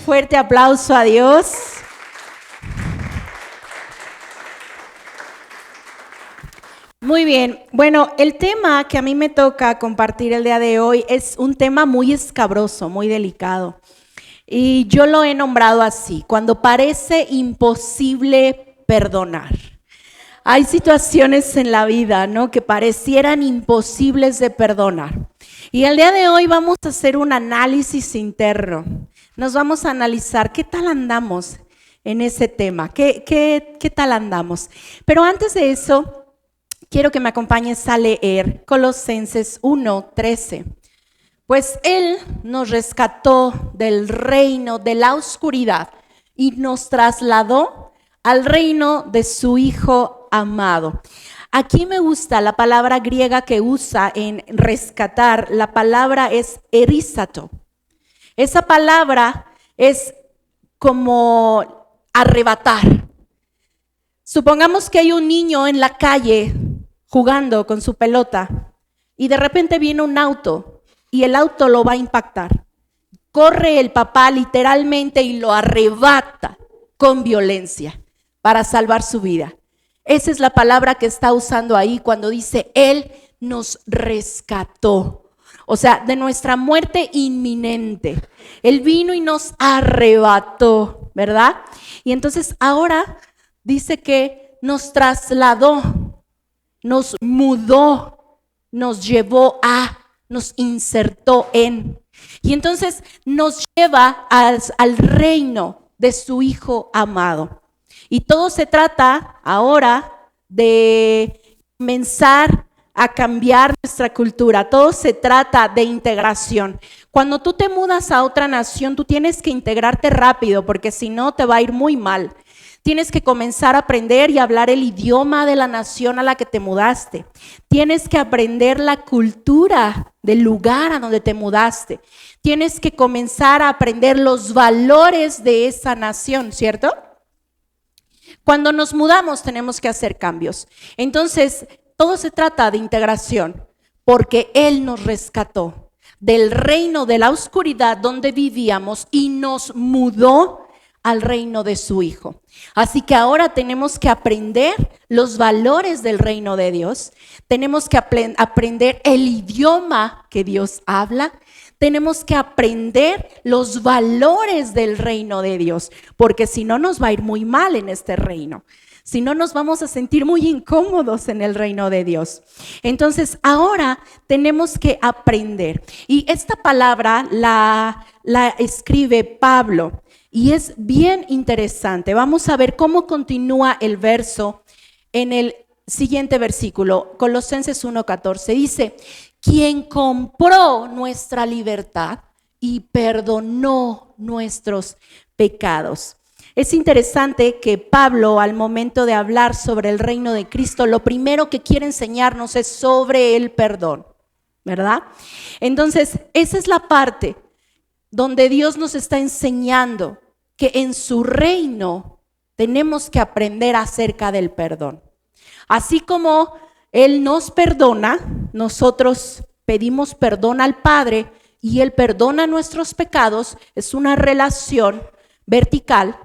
fuerte aplauso a Dios. Muy bien, bueno, el tema que a mí me toca compartir el día de hoy es un tema muy escabroso, muy delicado. Y yo lo he nombrado así, cuando parece imposible perdonar. Hay situaciones en la vida, ¿no?, que parecieran imposibles de perdonar. Y el día de hoy vamos a hacer un análisis interno. Nos vamos a analizar qué tal andamos en ese tema, qué tal andamos. Pero antes de eso, quiero que me acompañes a leer Colosenses 1:13. Pues Él nos rescató del reino de la oscuridad y nos trasladó al reino de su Hijo amado. Aquí me gusta la palabra griega que usa en rescatar. La palabra es erizato. Esa palabra es como arrebatar. Supongamos que hay un niño en la calle jugando con su pelota y de repente viene un auto y el auto lo va a impactar. Corre el papá literalmente y lo arrebata con violencia para salvar su vida. Esa es la palabra que está usando ahí cuando dice Él nos rescató. O sea, de nuestra muerte inminente. Él vino y nos arrebató, ¿verdad? Y entonces ahora dice que nos trasladó, nos mudó, nos llevó a, nos insertó en. Y entonces nos lleva al reino de su Hijo amado. Y todo se trata ahora de comenzar a cambiar nuestra cultura. Todo se trata de integración. Cuando tú te mudas a otra nación, tú tienes que integrarte rápido, porque si no te va a ir muy mal. Tienes que comenzar a aprender y hablar el idioma de la nación a la que te mudaste. Tienes que aprender la cultura del lugar a donde te mudaste. Tienes que comenzar a aprender los valores de esa nación, ¿cierto? Cuando nos mudamos tenemos que hacer cambios. Entonces, todo se trata de integración, porque Él nos rescató del reino de la oscuridad donde vivíamos y nos mudó al reino de su Hijo. Así que ahora tenemos que aprender los valores del reino de Dios, tenemos que aprender el idioma que Dios habla, tenemos que aprender los valores del reino de Dios, porque si no nos va a ir muy mal en este reino. Si no, nos vamos a sentir muy incómodos en el reino de Dios. Entonces, ahora tenemos que aprender. Y esta palabra la escribe Pablo. Y es bien interesante. Vamos a ver cómo continúa el verso en el siguiente versículo. Colosenses 1:14 dice: quien compró nuestra libertad y perdonó nuestros pecados. Es interesante que Pablo, al momento de hablar sobre el reino de Cristo, lo primero que quiere enseñarnos es sobre el perdón, ¿verdad? Entonces, esa es la parte donde Dios nos está enseñando que en su reino tenemos que aprender acerca del perdón. Así como Él nos perdona, nosotros pedimos perdón al Padre y Él perdona nuestros pecados. Es una relación vertical.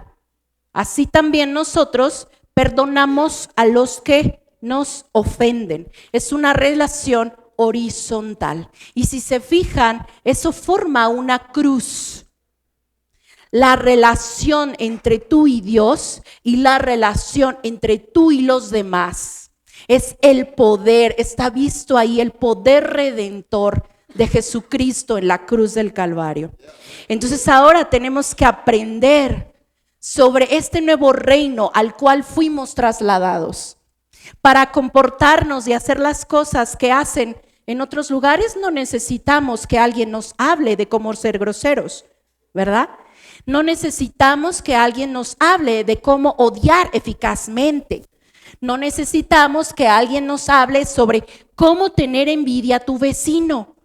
Así también nosotros perdonamos a los que nos ofenden. Es una relación horizontal. Y si se fijan, eso forma una cruz. La relación entre tú y Dios y la relación entre tú y los demás. Es el poder, está visto ahí el poder redentor de Jesucristo en la cruz del Calvario. Entonces ahora tenemos que aprender sobre este nuevo reino al cual fuimos trasladados. Para comportarnos y hacer las cosas que hacen en otros lugares, no necesitamos que alguien nos hable de cómo ser groseros, ¿verdad? No necesitamos que alguien nos hable de cómo odiar eficazmente. No necesitamos que alguien nos hable sobre cómo tener envidia a tu vecino,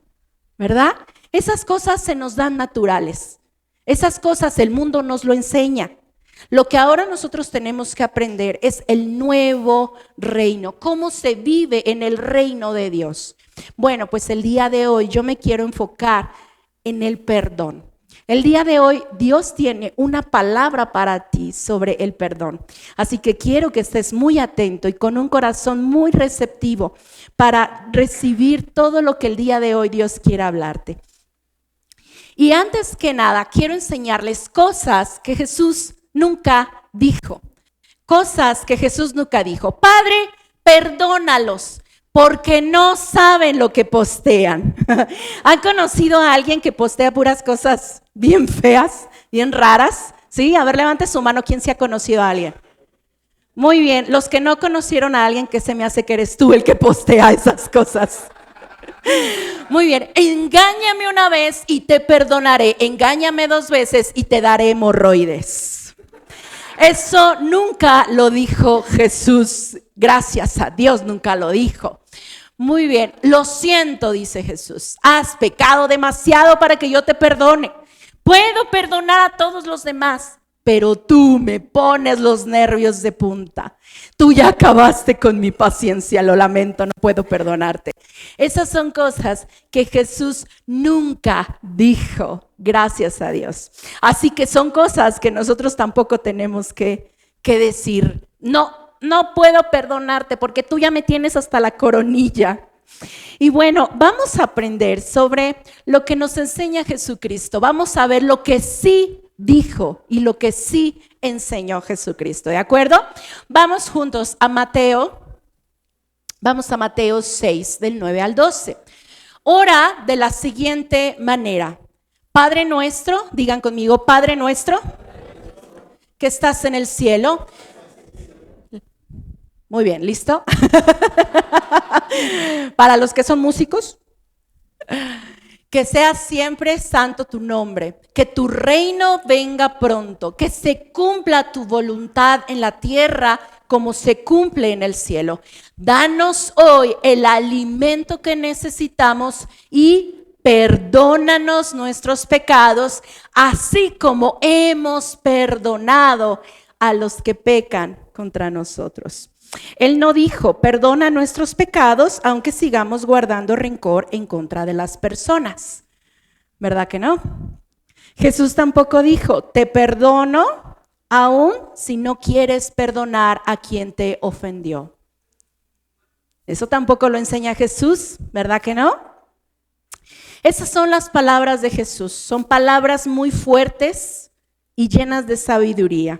¿verdad? Esas cosas se nos dan naturales. Esas cosas el mundo nos lo enseña. Lo que ahora nosotros tenemos que aprender es el nuevo reino, cómo se vive en el reino de Dios. Bueno, pues el día de hoy yo me quiero enfocar en el perdón. El día de hoy Dios tiene una palabra para ti sobre el perdón. Así que quiero que estés muy atento y con un corazón muy receptivo para recibir todo lo que el día de hoy Dios quiere hablarte. Y antes que nada, quiero enseñarles cosas que Jesús nunca dijo. Cosas que Jesús nunca dijo. Padre, perdónalos, porque no saben lo que postean. ¿Han conocido a alguien que postea puras cosas bien feas, bien raras? ¿Sí? A ver, levante su mano, ¿quién se ha conocido a alguien? Muy bien, los que no conocieron a alguien, que se me hace que eres tú el que postea esas cosas. Muy bien, engáñame una vez y te perdonaré, engáñame 2 veces y te daré hemorroides. Eso nunca lo dijo Jesús, gracias a Dios nunca lo dijo. Muy bien, lo siento, dice Jesús, has pecado demasiado para que yo te perdone. Puedo perdonar a todos los demás, pero tú me pones los nervios de punta. Tú ya acabaste con mi paciencia, lo lamento, no puedo perdonarte. Esas son cosas que Jesús nunca dijo, gracias a Dios. Así que son cosas que nosotros tampoco tenemos que decir. No puedo perdonarte porque tú ya me tienes hasta la coronilla. Y bueno, vamos a aprender sobre lo que nos enseña Jesucristo. Vamos a ver lo que sí dijo y lo que sí enseñó Jesucristo, ¿de acuerdo? Vamos juntos a Mateo. Vamos a Mateo 6, del 9 al 12. Ora de la siguiente manera. Padre nuestro, digan conmigo, Padre nuestro, que estás en el cielo. Muy bien, ¿listo? Para los que son músicos, que sea siempre santo tu nombre, que tu reino venga pronto, que se cumpla tu voluntad en la tierra como se cumple en el cielo. Danos hoy el alimento que necesitamos y perdónanos nuestros pecados, así como hemos perdonado a los que pecan contra nosotros. Él no dijo, perdona nuestros pecados, aunque sigamos guardando rencor en contra de las personas. ¿Verdad que no? Jesús tampoco dijo, te perdono, aun si no quieres perdonar a quien te ofendió. Eso tampoco lo enseña Jesús, ¿verdad que no? Esas son las palabras de Jesús. Son palabras muy fuertes y llenas de sabiduría.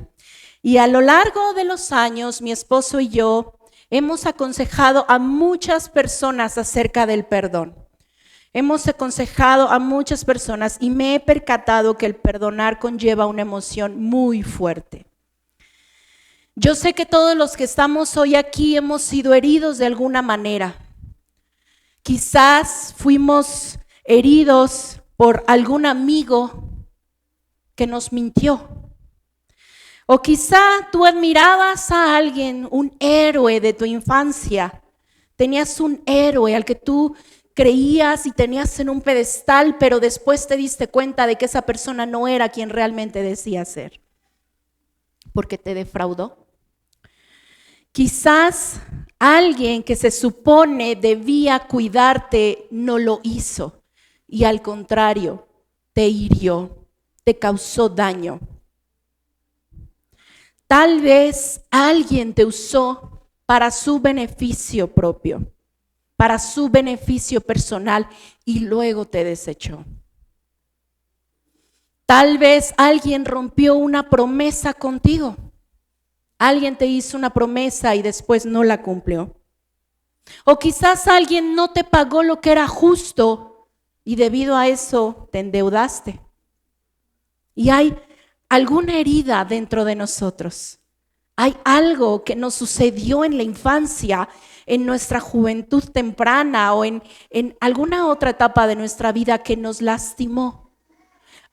Y a lo largo de los años, mi esposo y yo hemos aconsejado a muchas personas acerca del perdón. Hemos aconsejado a muchas personas y me he percatado que el perdonar conlleva una emoción muy fuerte. Yo sé que todos los que estamos hoy aquí hemos sido heridos de alguna manera. Quizás fuimos heridos por algún amigo que nos mintió. O quizá tú admirabas a alguien, un héroe de tu infancia. Tenías un héroe al que tú creías y tenías en un pedestal, pero después te diste cuenta de que esa persona no era quien realmente decía ser, porque te defraudó. Quizás alguien que se supone debía cuidarte no lo hizo y al contrario, te hirió, te causó daño. Tal vez alguien te usó para su beneficio propio, para su beneficio personal y luego te desechó. Tal vez alguien rompió una promesa contigo. Alguien te hizo una promesa y después no la cumplió. O quizás alguien no te pagó lo que era justo y debido a eso te endeudaste. Y hay alguna herida dentro de nosotros. Hay algo que nos sucedió en la infancia, en nuestra juventud temprana o en alguna otra etapa de nuestra vida que nos lastimó.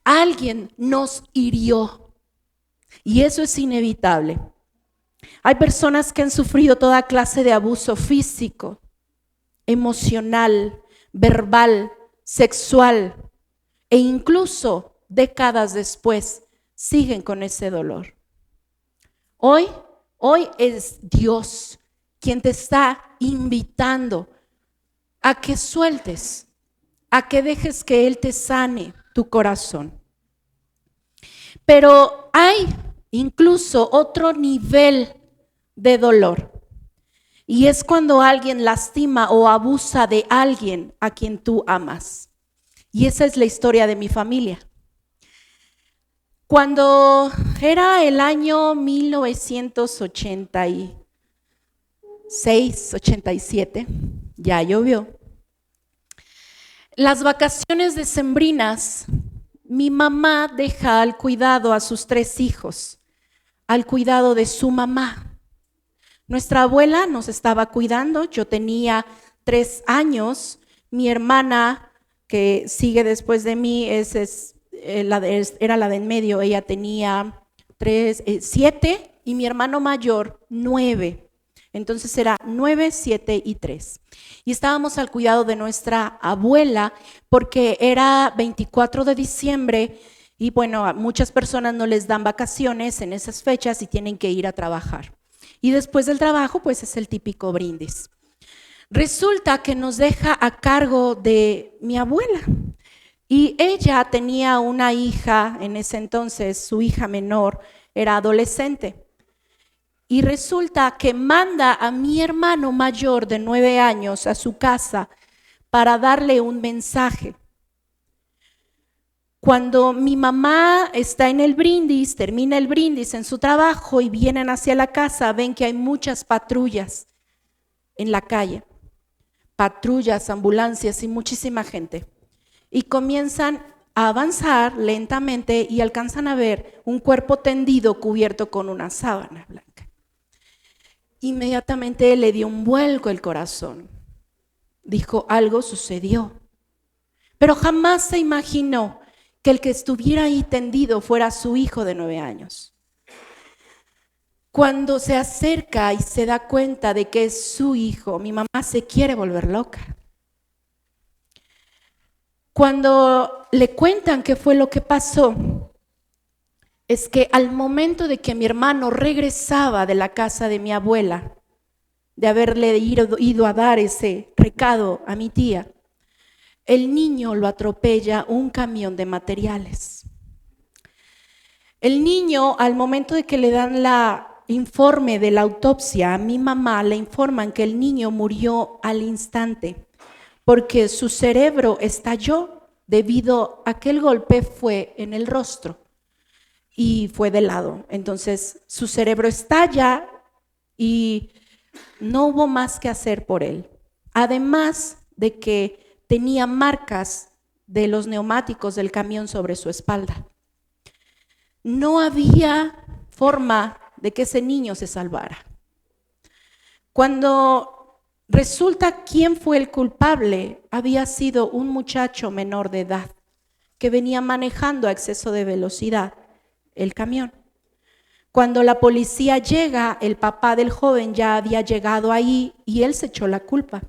Alguien nos hirió y eso es inevitable. Hay personas que han sufrido toda clase de abuso físico, emocional, verbal, sexual e incluso décadas después siguen con ese dolor. Hoy es Dios quien te está invitando a que sueltes, a que dejes que Él te sane tu corazón. Pero hay incluso otro nivel de dolor. Y es cuando alguien lastima o abusa de alguien a quien tú amas. Y esa es la historia de mi familia. Cuando era el año 1986, 87, ya llovió. Las vacaciones decembrinas, mi mamá deja al cuidado a sus 3 hijos, al cuidado de su mamá. Nuestra abuela nos estaba cuidando, yo tenía 3 años, mi hermana que sigue después de mí era la de en medio, ella tenía 7 y mi hermano mayor 9. Entonces era 9, 7 y 3. Y estábamos al cuidado de nuestra abuela porque era 24 de diciembre y bueno, a muchas personas no les dan vacaciones en esas fechas y tienen que ir a trabajar. Y después del trabajo pues es el típico brindis. Resulta que nos deja a cargo de mi abuela. Y ella tenía una hija, en ese entonces su hija menor era adolescente. Y resulta que manda a mi hermano mayor de 9 años a su casa para darle un mensaje. Cuando mi mamá está en el brindis, termina el brindis en su trabajo y vienen hacia la casa, ven que hay muchas patrullas en la calle. Patrullas, ambulancias y muchísima gente. Y comienzan a avanzar lentamente y alcanzan a ver un cuerpo tendido cubierto con una sábana blanca. Inmediatamente le dio un vuelco el corazón. Dijo, algo sucedió. Pero jamás se imaginó que el que estuviera ahí tendido fuera su hijo de 9 años. Cuando se acerca y se da cuenta de que es su hijo, mi mamá se quiere volver loca. Cuando le cuentan qué fue lo que pasó, es que al momento de que mi hermano regresaba de la casa de mi abuela, de haberle ido a dar ese recado a mi tía, el niño lo atropella un camión de materiales. El niño, al momento de que le dan la informe de la autopsia a mi mamá, le informan que el niño murió al instante porque su cerebro estalló debido a que el golpe fue en el rostro y fue de lado. Entonces su cerebro estalla y no hubo más que hacer por él. Además de que tenía marcas de los neumáticos del camión sobre su espalda. No había forma de que ese niño se salvara. Cuando resulta quién fue el culpable, había sido un muchacho menor de edad que venía manejando a exceso de velocidad el camión. Cuando la policía llega, el papá del joven ya había llegado ahí y él se echó la culpa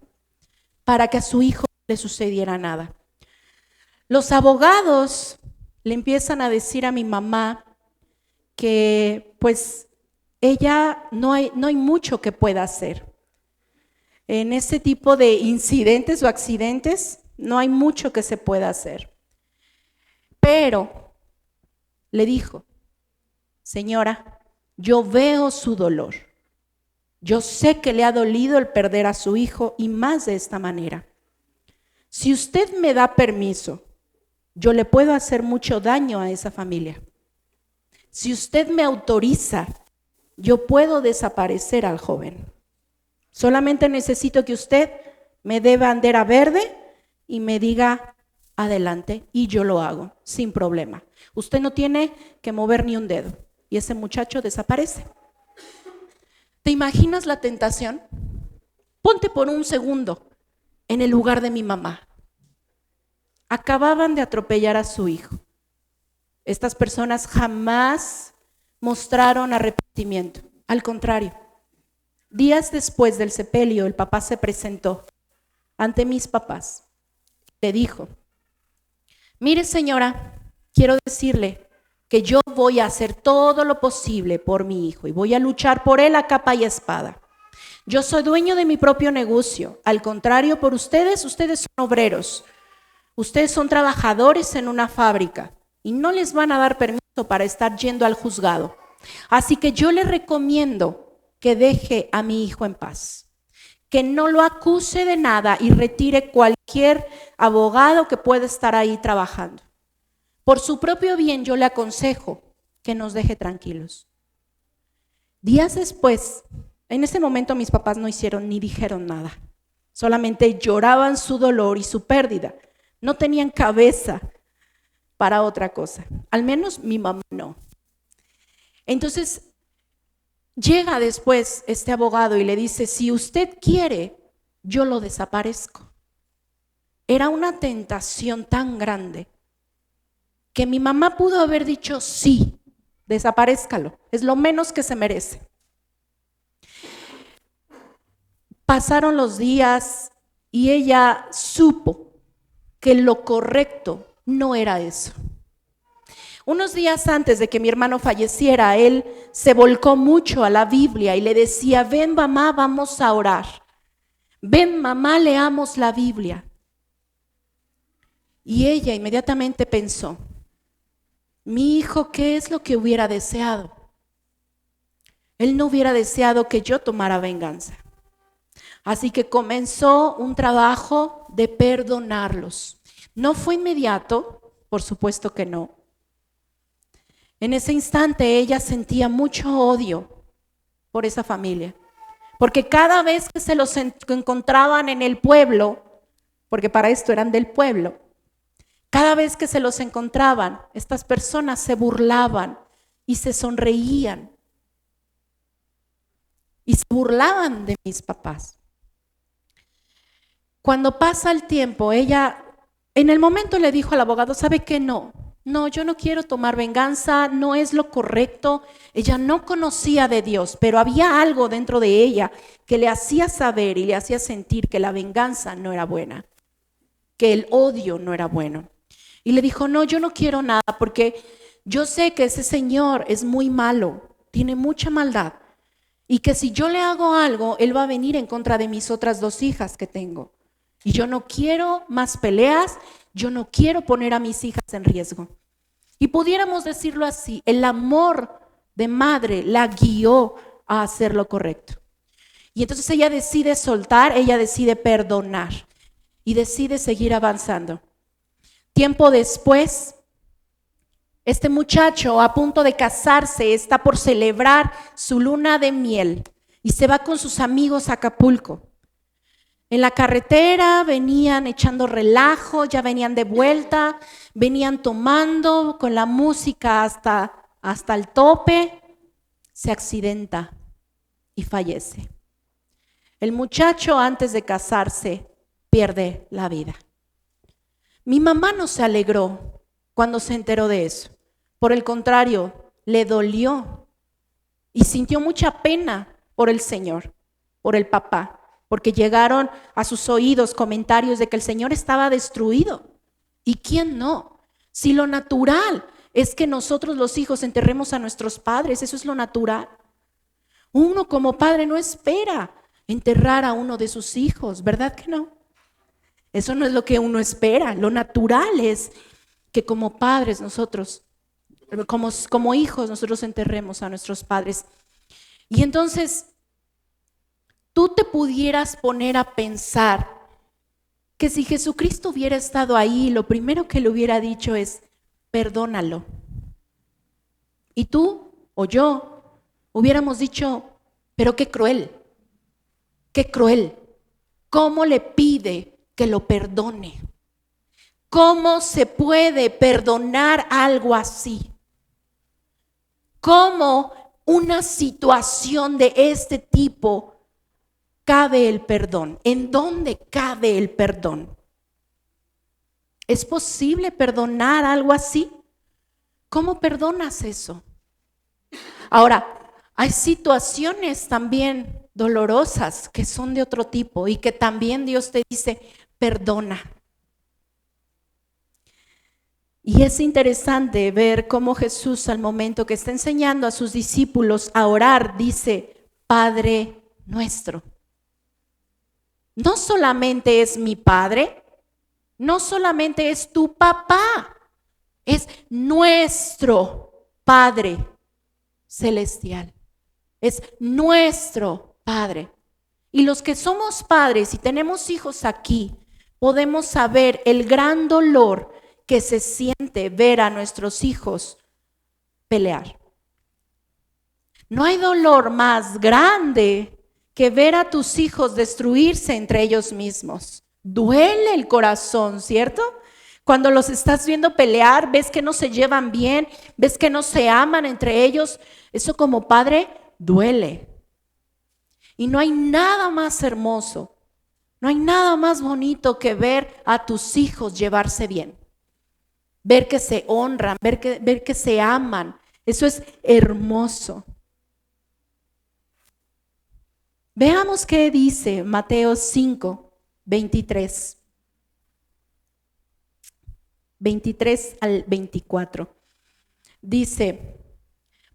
para que a su hijo no le sucediera nada. Los abogados le empiezan a decir a mi mamá que pues ella no hay mucho que pueda hacer. En ese tipo de incidentes o accidentes no hay mucho que se pueda hacer. Pero le dijo, señora, yo veo su dolor. Yo sé que le ha dolido el perder a su hijo y más de esta manera. Si usted me da permiso, yo le puedo hacer mucho daño a esa familia. Si usted me autoriza, yo puedo desaparecer al joven. Solamente necesito que usted me dé bandera verde y me diga adelante y yo lo hago sin problema. Usted no tiene que mover ni un dedo y ese muchacho desaparece. ¿Te imaginas la tentación? Ponte por un segundo en el lugar de mi mamá. Acababan de atropellar a su hijo. Estas personas jamás mostraron arrepentimiento. Al contrario, días después del sepelio, el papá se presentó ante mis papás. Le dijo, mire señora, quiero decirle que yo voy a hacer todo lo posible por mi hijo y voy a luchar por él a capa y espada. Yo soy dueño de mi propio negocio. Al contrario, por ustedes son obreros. Ustedes son trabajadores en una fábrica y no les van a dar permiso para estar yendo al juzgado. Así que yo le recomiendo que deje a mi hijo en paz, que no lo acuse de nada y retire cualquier abogado que pueda estar ahí trabajando. Por su propio bien yo le aconsejo que nos deje tranquilos. Días después, en ese momento mis papás no hicieron ni dijeron nada. Solamente lloraban su dolor y su pérdida. No tenían cabeza para otra cosa. Al menos mi mamá no. Entonces llega después este abogado y le dice, si usted quiere, yo lo desaparezco. Era una tentación tan grande que mi mamá pudo haber dicho, sí, desaparézcalo, es lo menos que se merece. Pasaron los días y ella supo que lo correcto no era eso. Unos días antes de que mi hermano falleciera, él se volcó mucho a la Biblia y le decía, ven mamá, vamos a orar. Ven mamá, leamos la Biblia. Y ella inmediatamente pensó, mi hijo, ¿qué es lo que hubiera deseado? Él no hubiera deseado que yo tomara venganza. Así que comenzó un trabajo de perdonarlos. No fue inmediato, por supuesto que no. En ese instante ella sentía mucho odio por esa familia, porque cada vez que se los encontraban en el pueblo, porque para esto eran del pueblo, cada vez que se los encontraban, estas personas se burlaban y se sonreían y se burlaban de mis papás. Cuando pasa el tiempo, ella en el momento le dijo al abogado, ¿sabe qué? No, yo no quiero tomar venganza, no es lo correcto. Ella no conocía de Dios, pero había algo dentro de ella que le hacía saber y le hacía sentir que la venganza no era buena, que el odio no era bueno. Y le dijo, no, yo no quiero nada porque yo sé que ese señor es muy malo, tiene mucha maldad y que si yo le hago algo, él va a venir en contra de mis otras 2 hijas que tengo. Y yo no quiero más peleas, yo no quiero poner a mis hijas en riesgo. Y pudiéramos decirlo así, el amor de madre la guió a hacer lo correcto. Y entonces ella decide soltar, ella decide perdonar y decide seguir avanzando. Tiempo después, este muchacho a punto de casarse está por celebrar su luna de miel y se va con sus amigos a Acapulco. En la carretera venían echando relajo, ya venían de vuelta, venían tomando con la música hasta el tope, se accidenta y fallece. El muchacho antes de casarse pierde la vida. Mi mamá no se alegró cuando se enteró de eso. Por el contrario, le dolió y sintió mucha pena por el señor, por el papá. Porque llegaron a sus oídos comentarios de que el Señor estaba destruido. ¿Y quién no? Si lo natural es que nosotros los hijos enterremos a nuestros padres, eso es lo natural. Uno como padre no espera enterrar a uno de sus hijos, ¿verdad que no? Eso no es lo que uno espera. Lo natural es que como padres nosotros, como hijos nosotros enterremos a nuestros padres. Y entonces tú te pudieras poner a pensar que si Jesucristo hubiera estado ahí, lo primero que le hubiera dicho es, perdónalo. Y tú o yo hubiéramos dicho, pero qué cruel, ¿cómo le pide que lo perdone? ¿Cómo se puede perdonar algo así? ¿Cómo una situación de este tipo cabe el perdón? ¿En dónde cabe el perdón? ¿Es posible perdonar algo así? ¿Cómo perdonas eso? Ahora, hay situaciones también dolorosas que son de otro tipo y que también Dios te dice, perdona. Y es interesante ver cómo Jesús al momento que está enseñando a sus discípulos a orar, dice, Padre nuestro. No solamente es mi padre, no solamente es tu papá, es nuestro. Padre celestial. Es nuestro Padre. Y los que somos padres y tenemos hijos aquí, podemos saber el gran dolor que se siente ver a nuestros hijos pelear. No hay dolor más grande que ver a tus hijos destruirse entre ellos mismos. Duele el corazón, ¿cierto? Cuando los estás viendo pelear, ves que no se llevan bien, ves que no se aman entre ellos. Eso como padre duele. Y no hay nada más hermoso, no hay nada más bonito que ver a tus hijos llevarse bien. Ver que se honran, ver que se aman. Eso es hermoso. Veamos qué dice Mateo 5, 23. 23 al 24. Dice,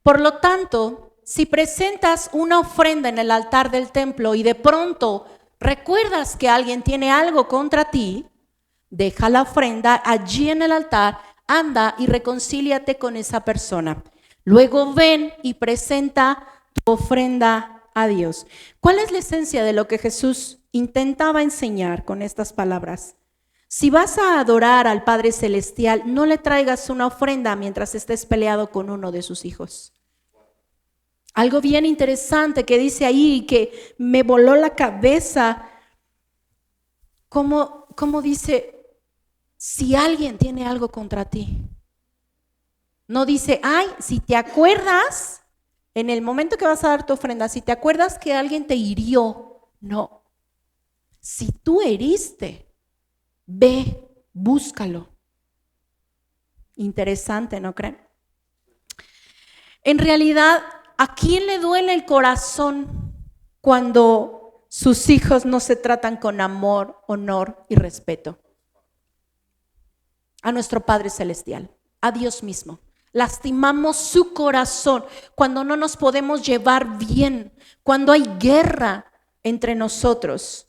por lo tanto, si presentas una ofrenda en el altar del templo y de pronto recuerdas que alguien tiene algo contra ti, deja la ofrenda allí en el altar, anda y reconcíliate con esa persona. Luego ven y presenta tu ofrenda a Dios. ¿Cuál es la esencia de lo que Jesús intentaba enseñar con estas palabras? Si vas a adorar al Padre Celestial, no le traigas una ofrenda mientras estés peleado con uno de sus hijos. Algo bien interesante que dice ahí, que me voló la cabeza, como dice, si alguien tiene algo contra ti. No dice, ay, si te acuerdas, en el momento que vas a dar tu ofrenda, si te acuerdas que alguien te hirió, no. Si tú heriste, ve, búscalo. Interesante, ¿no creen? En realidad, ¿a quién le duele el corazón cuando sus hijos no se tratan con amor, honor y respeto? A nuestro Padre Celestial, a Dios mismo. Lastimamos su corazón cuando no nos podemos llevar bien, cuando hay guerra entre nosotros.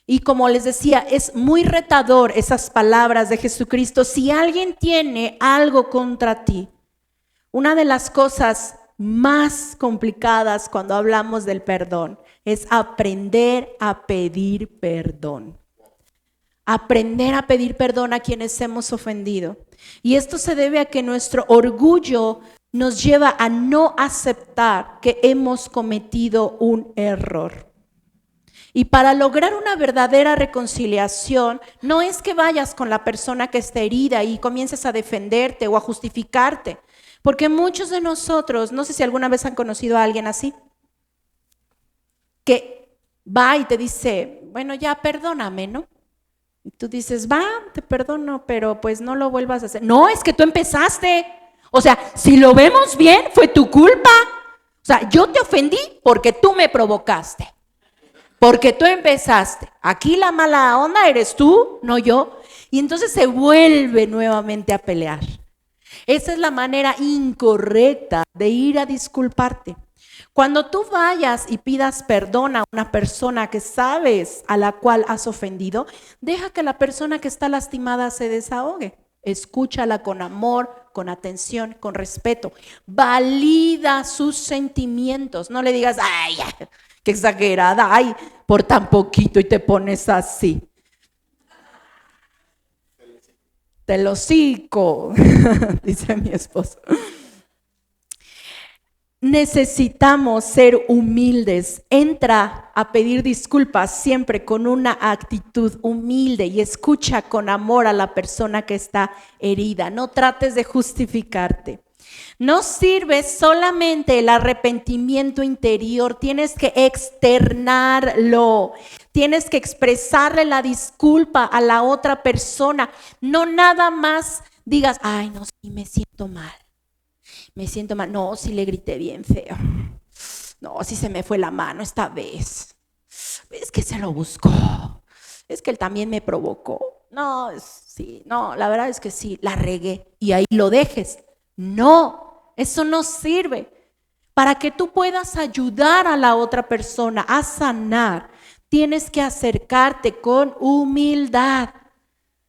Y como les decía, es muy retador esas palabras de Jesucristo. Si alguien tiene algo contra ti, una de las cosas más complicadas cuando hablamos del perdón es aprender a pedir perdón. Aprender a pedir perdón a quienes hemos ofendido. Y esto se debe a que nuestro orgullo nos lleva a no aceptar que hemos cometido un error. Y para lograr una verdadera reconciliación, no es que vayas con la persona que está herida y comiences a defenderte o a justificarte. Porque muchos de nosotros, no sé si alguna vez han conocido a alguien así, que va y te dice, bueno, ya perdóname, ¿no? Y tú dices, va, te perdono, pero pues no lo vuelvas a hacer. No, es que tú empezaste. O sea, si lo vemos bien, fue tu culpa. O sea, yo te ofendí porque tú me provocaste. Porque tú empezaste. Aquí la mala onda eres tú, no yo. Y entonces se vuelve nuevamente a pelear. Esa es la manera incorrecta de ir a disculparte. Cuando tú vayas y pidas perdón a una persona que sabes a la cual has ofendido, deja que la persona que está lastimada se desahogue. Escúchala con amor, con atención, con respeto. Valida sus sentimientos. No le digas, ay, qué exagerada, ay, por tan poquito y te pones así. Te lo hocico, dice mi esposo. Necesitamos ser humildes. Entra a pedir disculpas siempre con una actitud humilde y escucha con amor a la persona que está herida. No trates de justificarte. No sirve solamente el arrepentimiento interior, tienes que externarlo. Tienes que expresarle la disculpa a la otra persona. No nada más digas, ay, no, sí, me siento mal. Me siento mal. No, sí le grité bien feo. No, sí se me fue la mano esta vez. Es que se lo buscó. Es que él también me provocó. No, sí, no, la verdad es que sí, la regué. Y ahí lo dejes. No, eso no sirve. Para que tú puedas ayudar a la otra persona a sanar, tienes que acercarte con humildad.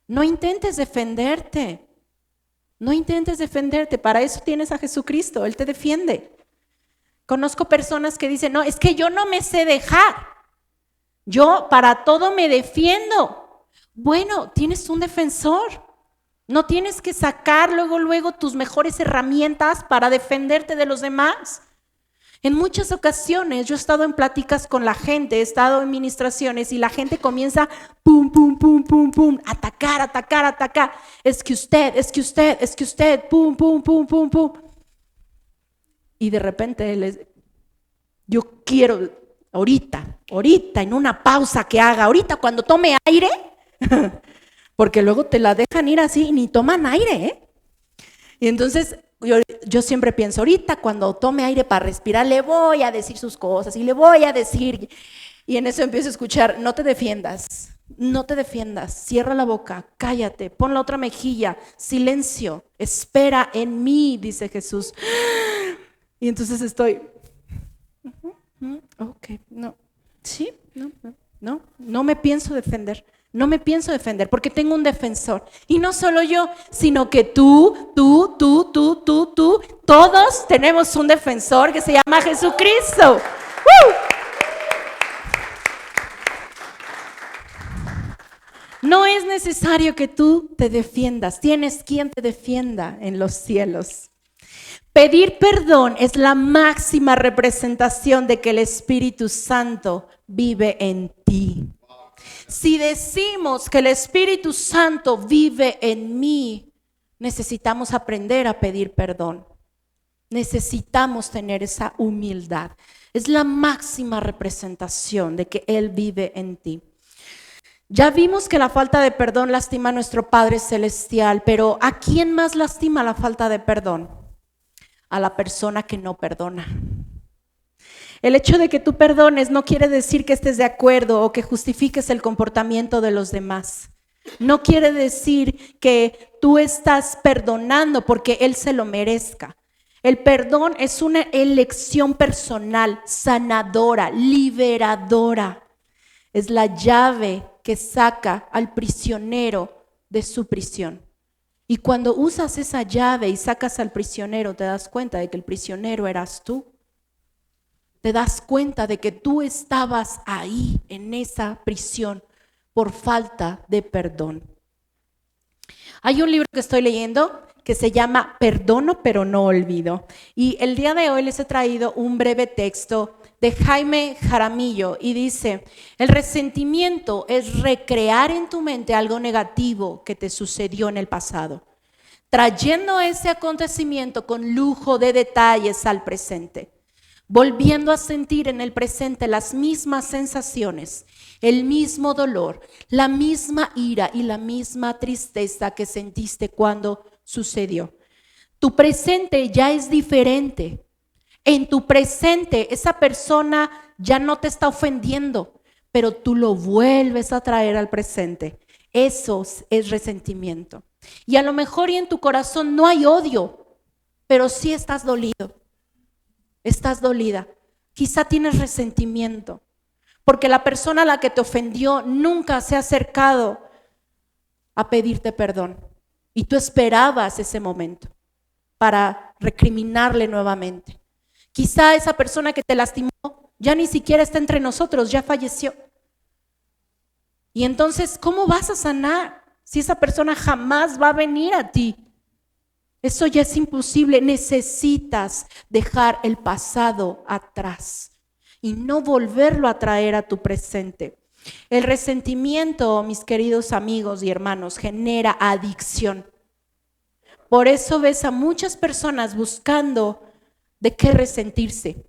No intentes defenderte. No intentes defenderte, para eso tienes a Jesucristo, Él te defiende. Conozco personas que dicen, no, es que yo no me sé dejar. Yo para todo me defiendo. Bueno, tienes un defensor. No tienes que sacar luego tus mejores herramientas para defenderte de los demás. En muchas ocasiones yo he estado en pláticas con la gente, he estado en ministraciones y la gente comienza pum, pum, pum, pum, pum, atacar. Es que usted, pum, pum, pum, pum, pum. Y de repente yo quiero ahorita, en una pausa que haga, ahorita cuando tome aire, porque luego te la dejan ir así y ni toman aire, ¿eh? Y entonces yo siempre pienso, ahorita cuando tome aire para respirar, le voy a decir sus cosas y le voy a decir, y en eso empiezo a escuchar, no te defiendas, cierra la boca, cállate, pon la otra mejilla, silencio, espera en mí, dice Jesús. Y entonces estoy, ok, no me pienso defender. No me pienso defender porque tengo un defensor. Y no solo yo, sino que tú, todos tenemos un defensor que se llama Jesucristo. No es necesario que tú te defiendas. Tienes quien te defienda en los cielos. Pedir perdón es la máxima representación de que el Espíritu Santo vive en ti. Si decimos que el Espíritu Santo vive en mí, necesitamos aprender a pedir perdón. Necesitamos tener esa humildad. Es la máxima representación de que Él vive en ti. Ya vimos que la falta de perdón lastima a nuestro Padre Celestial, pero ¿a quién más lastima la falta de perdón? A la persona que no perdona. El hecho de que tú perdones no quiere decir que estés de acuerdo o que justifiques el comportamiento de los demás. No quiere decir que tú estás perdonando porque Él se lo merezca. El perdón es una elección personal, sanadora, liberadora. Es la llave que saca al prisionero de su prisión. Y cuando usas esa llave y sacas al prisionero, te das cuenta de que el prisionero eras tú. Te das cuenta de que tú estabas ahí en esa prisión por falta de perdón. Hay un libro que estoy leyendo que se llama Perdono pero no olvido. Y el día de hoy les he traído un breve texto de Jaime Jaramillo y dice: el resentimiento es recrear en tu mente algo negativo que te sucedió en el pasado, trayendo ese acontecimiento con lujo de detalles al presente, volviendo a sentir en el presente las mismas sensaciones, el mismo dolor, la misma ira y la misma tristeza que sentiste cuando sucedió. Tu presente ya es diferente. En tu presente esa persona ya no te está ofendiendo, pero tú lo vuelves a traer al presente. Eso es resentimiento. Y a lo mejor y en tu corazón no hay odio, pero sí estás dolido. Estás dolida, quizá tienes resentimiento, porque la persona a la que te ofendió nunca se ha acercado a pedirte perdón y tú esperabas ese momento para recriminarle nuevamente. Quizá esa persona que te lastimó ya ni siquiera está entre nosotros, ya falleció. Y entonces, ¿cómo vas a sanar si esa persona jamás va a venir a ti? Eso ya es imposible. Necesitas dejar el pasado atrás y no volverlo a traer a tu presente. El resentimiento, mis queridos amigos y hermanos, genera adicción. Por eso ves a muchas personas buscando de qué resentirse.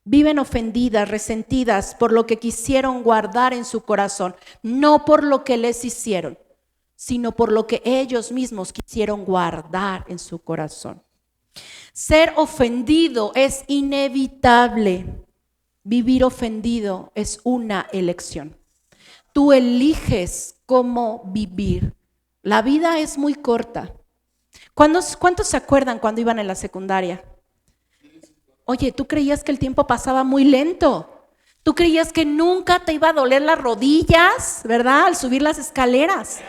Viven ofendidas, resentidas por lo que quisieron guardar en su corazón, no por lo que les hicieron, sino por lo que ellos mismos quisieron guardar en su corazón. Ser ofendido es inevitable. Vivir ofendido es una elección. Tú eliges cómo vivir. La vida es muy corta. ¿Cuántos se acuerdan cuando iban en la secundaria? Oye, tú creías que el tiempo pasaba muy lento. Tú creías que nunca te iba a doler las rodillas, ¿verdad? Al subir las escaleras.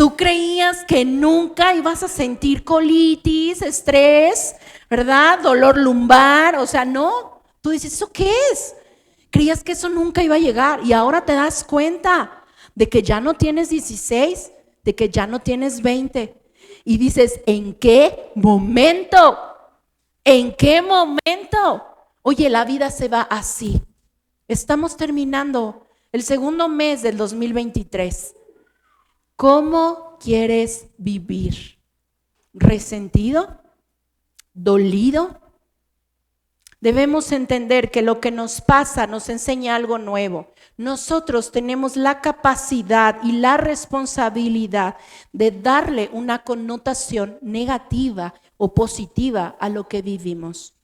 Tú creías que nunca ibas a sentir colitis, estrés, ¿verdad? Dolor lumbar, o sea, no. Tú dices, ¿eso qué es? Creías que eso nunca iba a llegar y ahora te das cuenta de que ya no tienes 16, de que ya no tienes 20. Y dices, ¿en qué momento? ¿En qué momento? Oye, la vida se va así. Estamos terminando el segundo mes del 2023. ¿Cómo quieres vivir? ¿Resentido? ¿Dolido? Debemos entender que lo que nos pasa nos enseña algo nuevo. Nosotros tenemos la capacidad y la responsabilidad de darle una connotación negativa o positiva a lo que vivimos.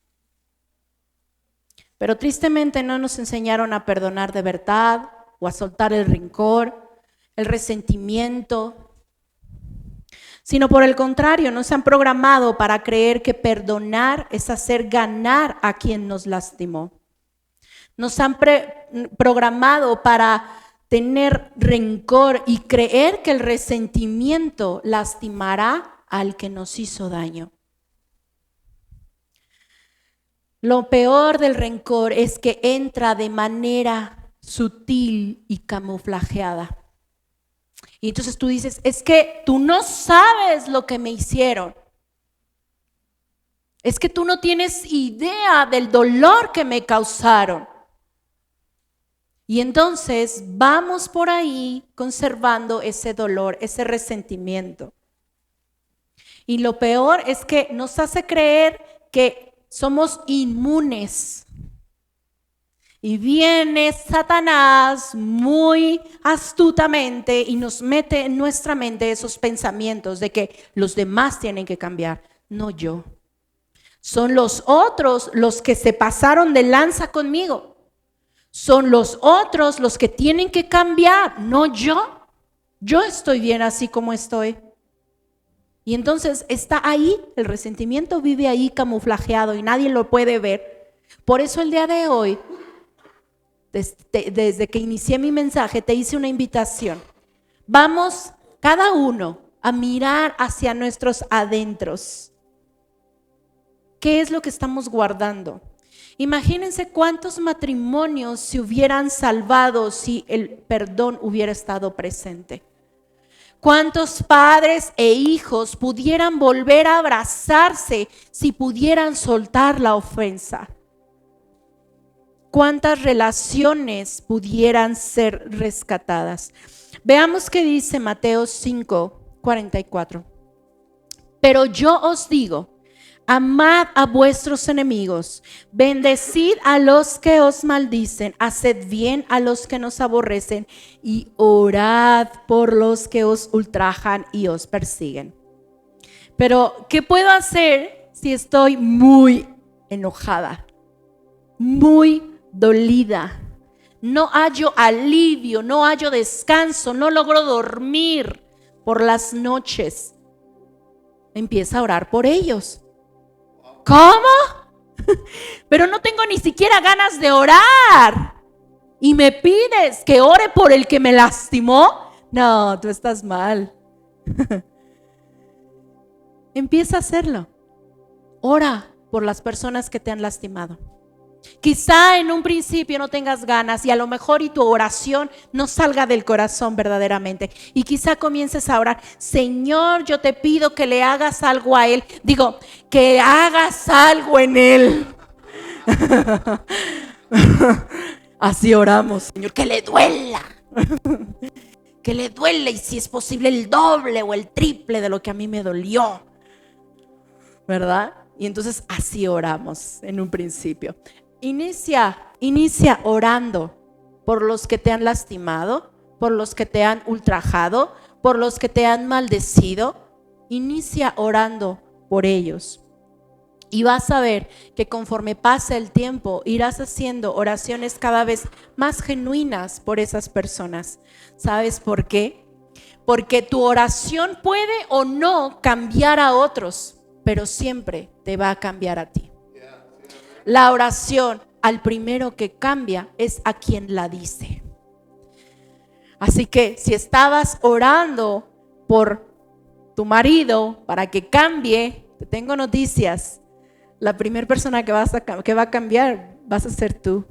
Pero tristemente no nos enseñaron a perdonar de verdad o a soltar el rencor, el resentimiento, sino por el contrario, nos han programado para creer que perdonar es hacer ganar a quien nos lastimó. Nos han programado para tener rencor y creer que el resentimiento lastimará al que nos hizo daño. Lo peor del rencor es que entra de manera sutil y camuflajeada. Y entonces tú dices, es que tú no sabes lo que me hicieron. Es que tú no tienes idea del dolor que me causaron. Y entonces vamos por ahí conservando ese dolor, ese resentimiento. Y lo peor es que nos hace creer que somos inmunes. Y viene Satanás muy astutamente y nos mete en nuestra mente esos pensamientos de que los demás tienen que cambiar, no yo. Son los otros los que se pasaron de lanza conmigo. Son los otros los que tienen que cambiar, no yo. Yo estoy bien así como estoy. Y entonces está ahí, el resentimiento vive ahí camuflajeado y nadie lo puede ver. Por eso el día de hoy, desde que inicié mi mensaje, te hice una invitación. Vamos cada uno a mirar hacia nuestros adentros. ¿Qué es lo que estamos guardando? Imagínense cuántos matrimonios se hubieran salvado si el perdón hubiera estado presente. ¿Cuántos padres e hijos pudieran volver a abrazarse si pudieran soltar la ofensa? ¿Cuántas relaciones pudieran ser rescatadas? Veamos qué dice Mateo 5:44. Pero yo os digo, amad a vuestros enemigos, bendecid a los que os maldicen, haced bien a los que nos aborrecen y orad por los que os ultrajan y os persiguen. Pero, ¿qué puedo hacer si estoy muy enojada, muy dolida? No hallo alivio, no hallo descanso, no logro dormir por las noches. Empieza a orar por ellos. ¿Cómo? Pero no tengo ni siquiera ganas de orar. ¿Y me pides que ore por el que me lastimó? No, tú estás mal. Empieza a hacerlo. Ora por las personas que te han lastimado. Quizá en un principio no tengas ganas y a lo mejor y tu oración no salga del corazón verdaderamente. Y quizá comiences a orar, Señor, yo te pido que le hagas algo a él. Digo, que hagas algo en él. Así oramos, Señor, que le duela. Que le duele y si es posible el doble o el triple de lo que a mí me dolió. ¿Verdad? Y entonces así oramos en un principio. Inicia orando por los que te han lastimado, por los que te han ultrajado, por los que te han maldecido. Inicia orando por ellos. Y vas a ver que conforme pase el tiempo, irás haciendo oraciones cada vez más genuinas por esas personas. ¿Sabes por qué? Porque tu oración puede o no cambiar a otros, pero siempre te va a cambiar a ti. La oración al primero que cambia es a quien la dice. Así que si estabas orando por tu marido para que cambie, te tengo noticias. La primera persona que va a cambiar vas a ser tú,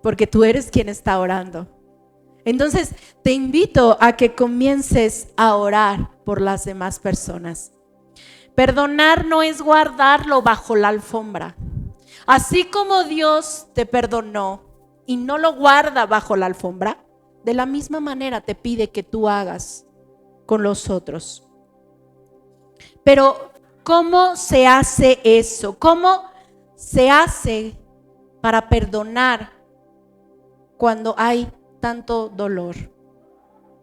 porque tú eres quien está orando. Entonces te invito a que comiences a orar por las demás personas. Perdonar no es guardarlo bajo la alfombra. Así como Dios te perdonó y no lo guarda bajo la alfombra, de la misma manera te pide que tú hagas con los otros. Pero ¿cómo se hace eso? ¿Cómo se hace para perdonar cuando hay tanto dolor?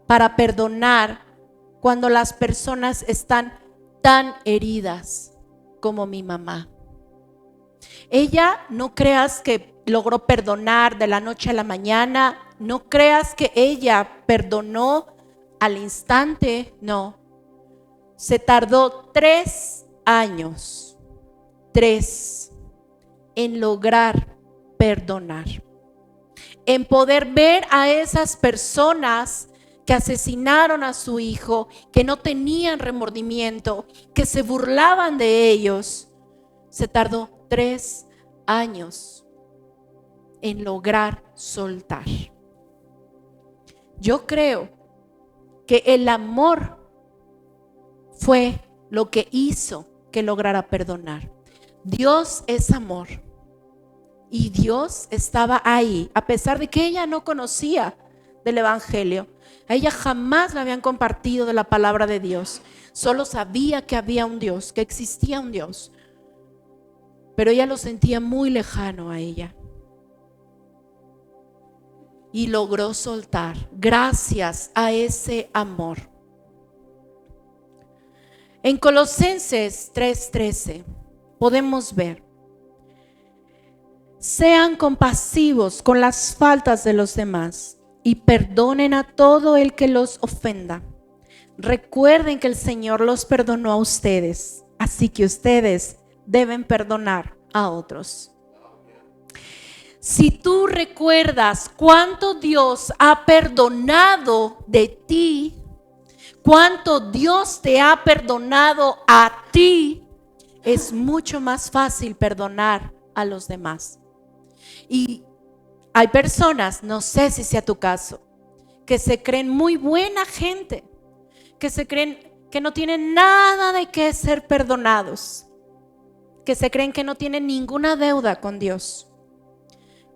Para perdonar cuando las personas están tan heridas como mi mamá. Ella, no creas que logró perdonar de la noche a la mañana, no creas que ella perdonó al instante, no. Se tardó 3 años, 3, en lograr perdonar, en poder ver a esas personas que asesinaron a su hijo, que no tenían remordimiento, que se burlaban de ellos. Se tardó 3 años en lograr soltar. Yo creo que el amor fue lo que hizo que lograra perdonar. Dios es amor y Dios estaba ahí, a pesar de que ella no conocía del evangelio. A ella jamás le habían compartido de la palabra de Dios, solo sabía que había un Dios, que existía un Dios, pero ella lo sentía muy lejano a ella y logró soltar gracias a ese amor. En Colosenses 3:13 podemos ver: sean compasivos con las faltas de los demás y perdonen a todo el que los ofenda. Recuerden que el Señor los perdonó a ustedes, así que ustedes deben perdonar a otros. Si tú recuerdas cuánto Dios ha perdonado de ti, cuánto Dios te ha perdonado a ti, es mucho más fácil perdonar a los demás. Y hay personas, no sé si sea tu caso, que se creen muy buena gente, que se creen que no tienen nada de qué ser perdonados, que se creen que no tienen ninguna deuda con Dios.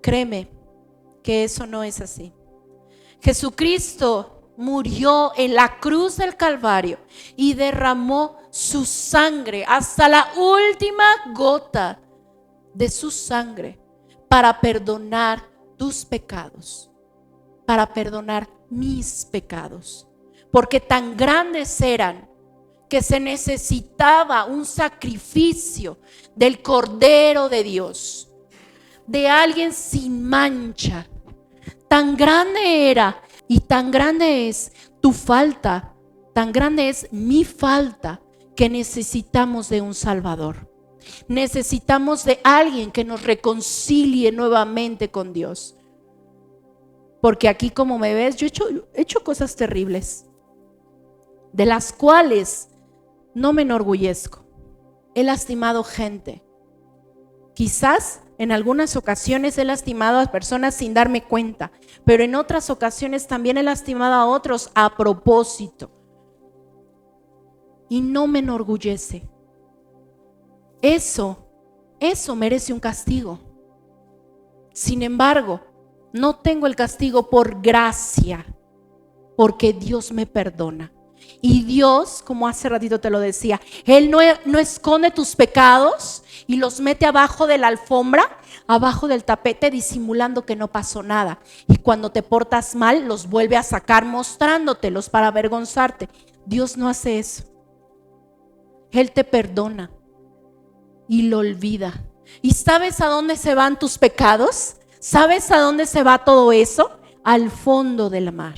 Créeme que eso no es así. Jesucristo murió en la cruz del Calvario y derramó su sangre hasta la última gota de su sangre para perdonar tus pecados, para perdonar mis pecados, porque tan grandes eran que se necesitaba un sacrificio del Cordero de Dios, de alguien sin mancha. Tan grande era y tan grande es tu falta, tan grande es mi falta, que necesitamos de un Salvador. Necesitamos de alguien que nos reconcilie nuevamente con Dios. Porque aquí, como me ves, yo he hecho cosas terribles, de las cuales no me enorgullezco. He lastimado gente. Quizás en algunas ocasiones he lastimado a personas sin darme cuenta, pero en otras ocasiones también he lastimado a otros a propósito. Y no me enorgullece. Eso merece un castigo. Sin embargo, no tengo el castigo por gracia, porque Dios me perdona. Y Dios, como hace ratito te lo decía, Él no esconde tus pecados y los mete abajo de la alfombra, abajo del tapete, disimulando que no pasó nada. Y cuando te portas mal, los vuelve a sacar mostrándotelos para avergonzarte. Dios no hace eso. Él te perdona y lo olvida. ¿Y sabes a dónde se van tus pecados? ¿Sabes a dónde se va todo eso? Al fondo del mar,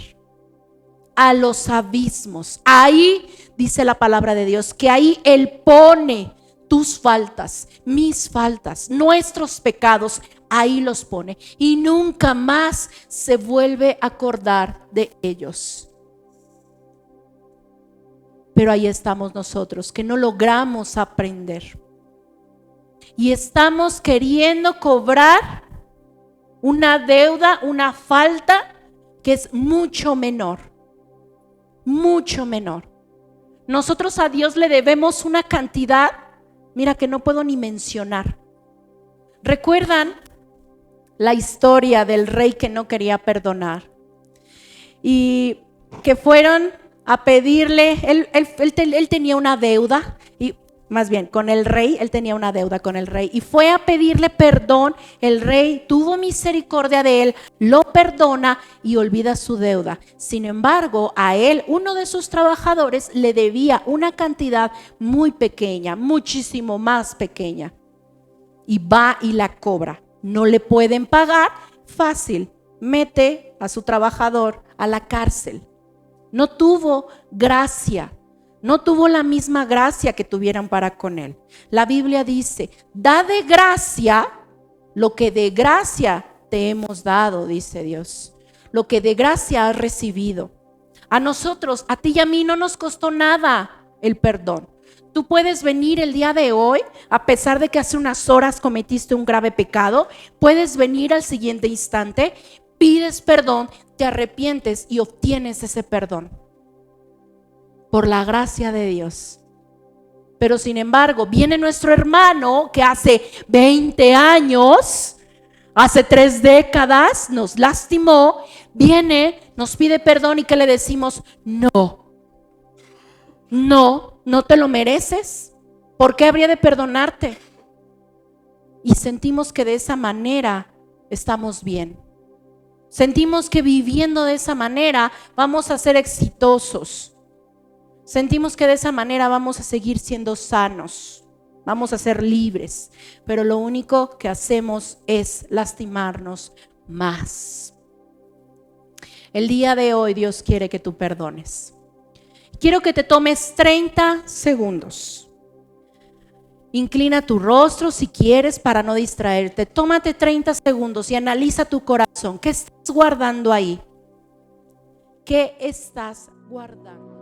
a los abismos. Ahí dice la palabra de Dios que ahí Él pone tus faltas, mis faltas, nuestros pecados. Ahí los pone y nunca más se vuelve a acordar de ellos. Pero ahí estamos nosotros, que no logramos aprender. Y estamos queriendo cobrar una deuda, una falta que es mucho menor. Mucho menor. Nosotros a Dios le debemos una cantidad, mira, que no puedo ni mencionar. ¿Recuerdan la historia del rey que no quería perdonar? Y que fueron a pedirle, él tenía una deuda, y más bien con el rey, él tenía una deuda con el rey, y fue a pedirle perdón. El rey tuvo misericordia de él, lo perdona y olvida su deuda. Sin embargo, a él, uno de sus trabajadores, le debía una cantidad muy pequeña, muchísimo más pequeña, y va y la cobra. No le pueden pagar, fácil, mete a su trabajador a la cárcel. No tuvo gracia, no tuvo la misma gracia que tuvieran para con él. La Biblia dice: da de gracia lo que de gracia te hemos dado, dice Dios. Lo que de gracia has recibido. A nosotros, a ti y a mí, no nos costó nada el perdón. Tú puedes venir el día de hoy, a pesar de que hace unas horas cometiste un grave pecado, puedes venir al siguiente instante, pides perdón, te arrepientes y obtienes ese perdón por la gracia de Dios. Pero sin embargo, viene nuestro hermano que hace 20 años, hace 3 décadas nos lastimó, viene, nos pide perdón, y ¿qué le decimos? No te lo mereces. ¿Por qué habría de perdonarte? Y sentimos que de esa manera estamos bien. Sentimos que viviendo de esa manera vamos a ser exitosos. Sentimos que de esa manera vamos a seguir siendo sanos, vamos a ser libres. Pero lo único que hacemos es lastimarnos más. El día de hoy Dios quiere que tú perdones. Quiero que te tomes 30 segundos. Inclina tu rostro si quieres para no distraerte. Tómate 30 segundos y analiza tu corazón. ¿Qué estás guardando ahí? ¿Qué estás guardando?